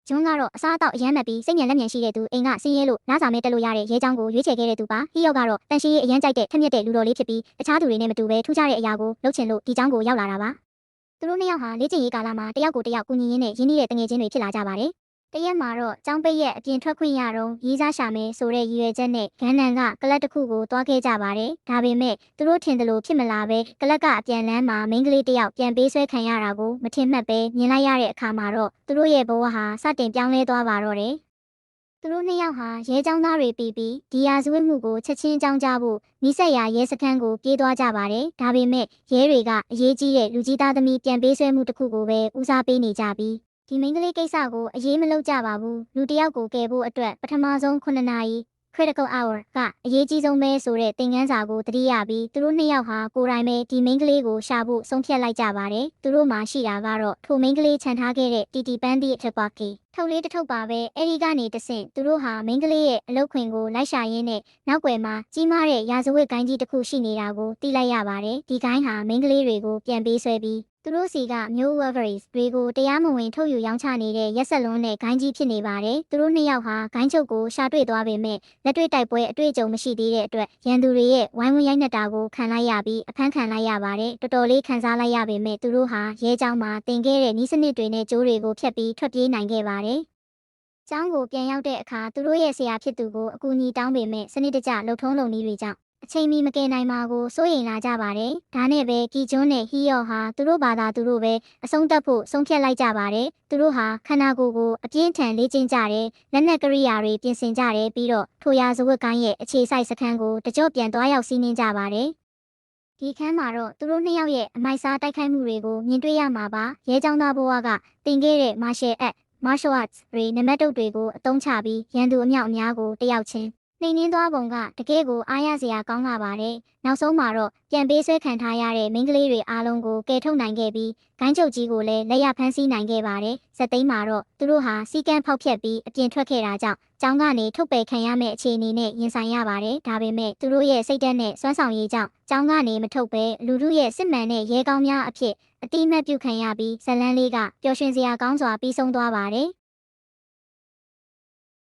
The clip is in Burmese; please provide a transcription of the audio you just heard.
ဂျွန်းကတော့အစားအသောက်အရမ်းမှတ်ပြီးစိတ်ညံလက်ညံရှိတဲ့သူအိမ်ကဆင်းရဲလို့နားစာမဲတက်လို့ရတဲ့ရဲချောင်းကိုရွေးချယ်ခဲ့တဲ့သူပါဟီယော့ကတော့တန်ရှင်းရေးအရမ်းကြိုက်တဲ့ထက်မြက်တဲ့လူတော်လေးဖြစ်ပြီးတခြားသူတွေနဲ့မတူဘဲထူးခြားတဲ့အရာကိုလုပ်ချင်လို့ဒီချောင်းကိုရောက်လာတာပါသူတို့နှစ်ယောက်ဟာလေ့ကျင့်ရေးကာလမှာတယောက်ကိုတယောက်ကူညီရင်းနဲ့ရင်းနှီးတဲ့တငယ်ချင်းတွေဖြစ်လာကြပါတယ်တရက်မှာတော့ကျောင်းပိတ်ရက်အပြင်ထွက်ခွင့်ရတော့ရေးစားရှာမယ်ဆိုတဲ့ရည်ရွယ်ချက်နဲ့ဂန်နန်ကကလပ်တစ်ခုကိုတွားခဲ့ကြပါတယ်ဒါပေမဲ့သူတို့ထင်တယ်လို့ဖြစ်မလာပဲကလပ်ကအပြန်လန်းမှာမိန်းကလေးတစ်ယောက်ပြန်ပေးဆွဲခံရတာကိုမထင်မှတ်ပဲမြင်လိုက်ရတဲ့အခါမှာတော့သူတို့ရဲ့ဘဝဟာစတင်ပြောင်းလဲသွားပါတော့တယ်သူတို့နှစ်ယောက်ဟာရဲကျောင်းသားတွေပြီးဒီယာဇဝတ်မှုကိုချက်ချင်းကြောင်းကြဖို့နီးစပ်ရာရဲစခန်းကိုပြေးသွားကြပါတယ်ဒါပေမဲ့ရဲတွေကအရေးကြီးတဲ့လူကြီးသားသမီးပြန်ပေးဆွဲမှုတစ်ခုကိုပဲဦးစားပေးနေကြပြီးဒီမိန်းကလေးကိစ္စကိုအရေးမလုပ်ကြပါဘူးလူတစ်ယောက်ကိုကယ်ဖို့အတွက်ပထမဆုံး9နာရီ critical hour ကအရေးကြီးဆုံးပဲဆိုတဲ့သင်ခန်းစာကိုသတိရပြီးသူတို့နှစ်ယောက်ဟာကိုယ်တိုင်ပဲဒီမိန်းကလေးကိုရှာဖို့ဆုံးဖြတ်လိုက်ကြပါတယ်သူတို့မှရှိတာကတော့ထိုမိန်းကလေးခြံထားခဲ့တဲ့တီတီပန်းသည့်အထက်ပါကီထုတ်လေးတစ်ထုပ်ပါပဲအဲဒီကနေတဆင့်သူတို့ဟာမိန်းကလေးရဲ့အလုပ်ခွင်ကိုလိုက်ရှာရင်းနဲ့နောက်ွယ်မှာကြီးမားတဲ့ရာဇဝတ်ဂိုင်းကြီးတစ်ခုရှိနေတာကိုသိလိုက်ရပါတယ်ဒီဂိုင်းဟာမိန်းကလေးတွေကိုပြန်ပေးဆွဲပြီးသူတို့စီကမျိုး Wolverines တွေကိုတရားမဝင်ထုတ်ယူရောင်းချနေတဲ့ရက်ဆက်လုံးနဲ့ဂိုင်းကြီးဖြစ်နေပါတယ်သူတို့နှစ်ယောက်ဟာဂိုင်းချုပ်ကိုရှာတွေ့သွားပေမဲ့လက်တွေ့တိုက်ပွဲအတွေ့အကြုံမရှိသေးတဲ့အတွက်ရန်သူတွေရဲ့ဝိုင်းဝန်းရိုက်နှက်တာကိုခံလိုက်ရပြီးအဖမ်းခံလိုက်ရပါတယ်တော်တော်လေးခံစားလိုက်ရပေမဲ့သူတို့ဟာရဲကျောင်းမှာတင်ခဲ့တဲ့နီးစနစ်တွေနဲ့ကြိုးတွေကိုဖျက်ပြီးထွက်ပြေးနိုင်ခဲ့ပါတယ်ကျောင်းကိုပြန်ရောက်တဲ့အခါသူတို့ရဲ့ဆရာဖြစ်သူကိုအကူအညီတောင်းပေမဲ့စနစ်တကျလှုပ်ထုံးလုံနည်းတွေကြောင့်အချိန်မီမကယ်နိုင်ပါကိုစိုးရိမ်လာကြပါတယ်။ဒါနဲ့ပဲကီဂျွန်းနဲ့ဟီယော့ဟာသူတို့ဘာသာသူတို့ပဲအဆုံးသတ်ဖို့ဆုံးဖြတ်လိုက်ကြပါတယ်။သူတို့ဟာခန္ဓာကိုယ်ကိုအပြင်းထန်လေ့ကျင့်ကြတယ်။လက်နက်ကရိယာတွေပြင်ဆင်ကြတယ်ပြီးတော့ထိုရာဇဝတ်ကိုင်းရဲ့အခြေစိုက်စခန်းကိုတကြော့ပြန်သွားရောက်စီးနင်းကြပါတယ်။ဒီခန်းမှာတော့သူတို့နှစ်ယောက်ရဲ့အမိုက်စားတိုက်ခိုက်မှုတွေကိုမြင်တွေ့ရမှာပါ။ရဲကျောင်းသားဘဝကတင်ခဲ့တဲ့ martial arts တွေနံပါတ်တုပ်တွေကိုအသုံးချပြီးရန်သူအမြောက်အများကိုတယောက်ချင်းနှိမ်နင်းသွားပုံကတကယ်ကိုအားရစရာကောင်းလာပါတယ်။နောက်ဆုံးမှာတော့ပြန်ပေးဆွဲခံထားရတဲ့မိန်းကလေးတွေအားလုံးကိုကယ်ထုတ်နိုင်ခဲ့ပြီးဂိုင်းချုပ်ကြီးကိုလည်းလက်ရဖမ်းဆီးနိုင်ခဲ့ပါတယ်။ဇက်သိမ်းမှာတော့သူတို့ဟာစီကန်းဖောက်ဖျက်ပြီးအပြင်ထွက်ခဲ့တာကြောင့်ကျောင်းကနေထုတ်ပယ်ခံရမယ့်အခြေအနေနဲ့ရင်ဆိုင်ရပါတယ်။ဒါပေမဲ့သူတို့ရဲ့စိတ်ဓာတ်နဲ့စွမ်းဆောင်ရည်ကြောင့်ကျောင်းကနေမထုတ်ပဲလူထုရဲ့စစ်မှန်တဲ့ရဲကောင်းများအဖြစ်အတိအမှတ်ပြုခံရပြီးဇလန်းလေးကပျော်ရွှင်စရာကောင်းစွာပြီးဆုံးသွားပါတယ်။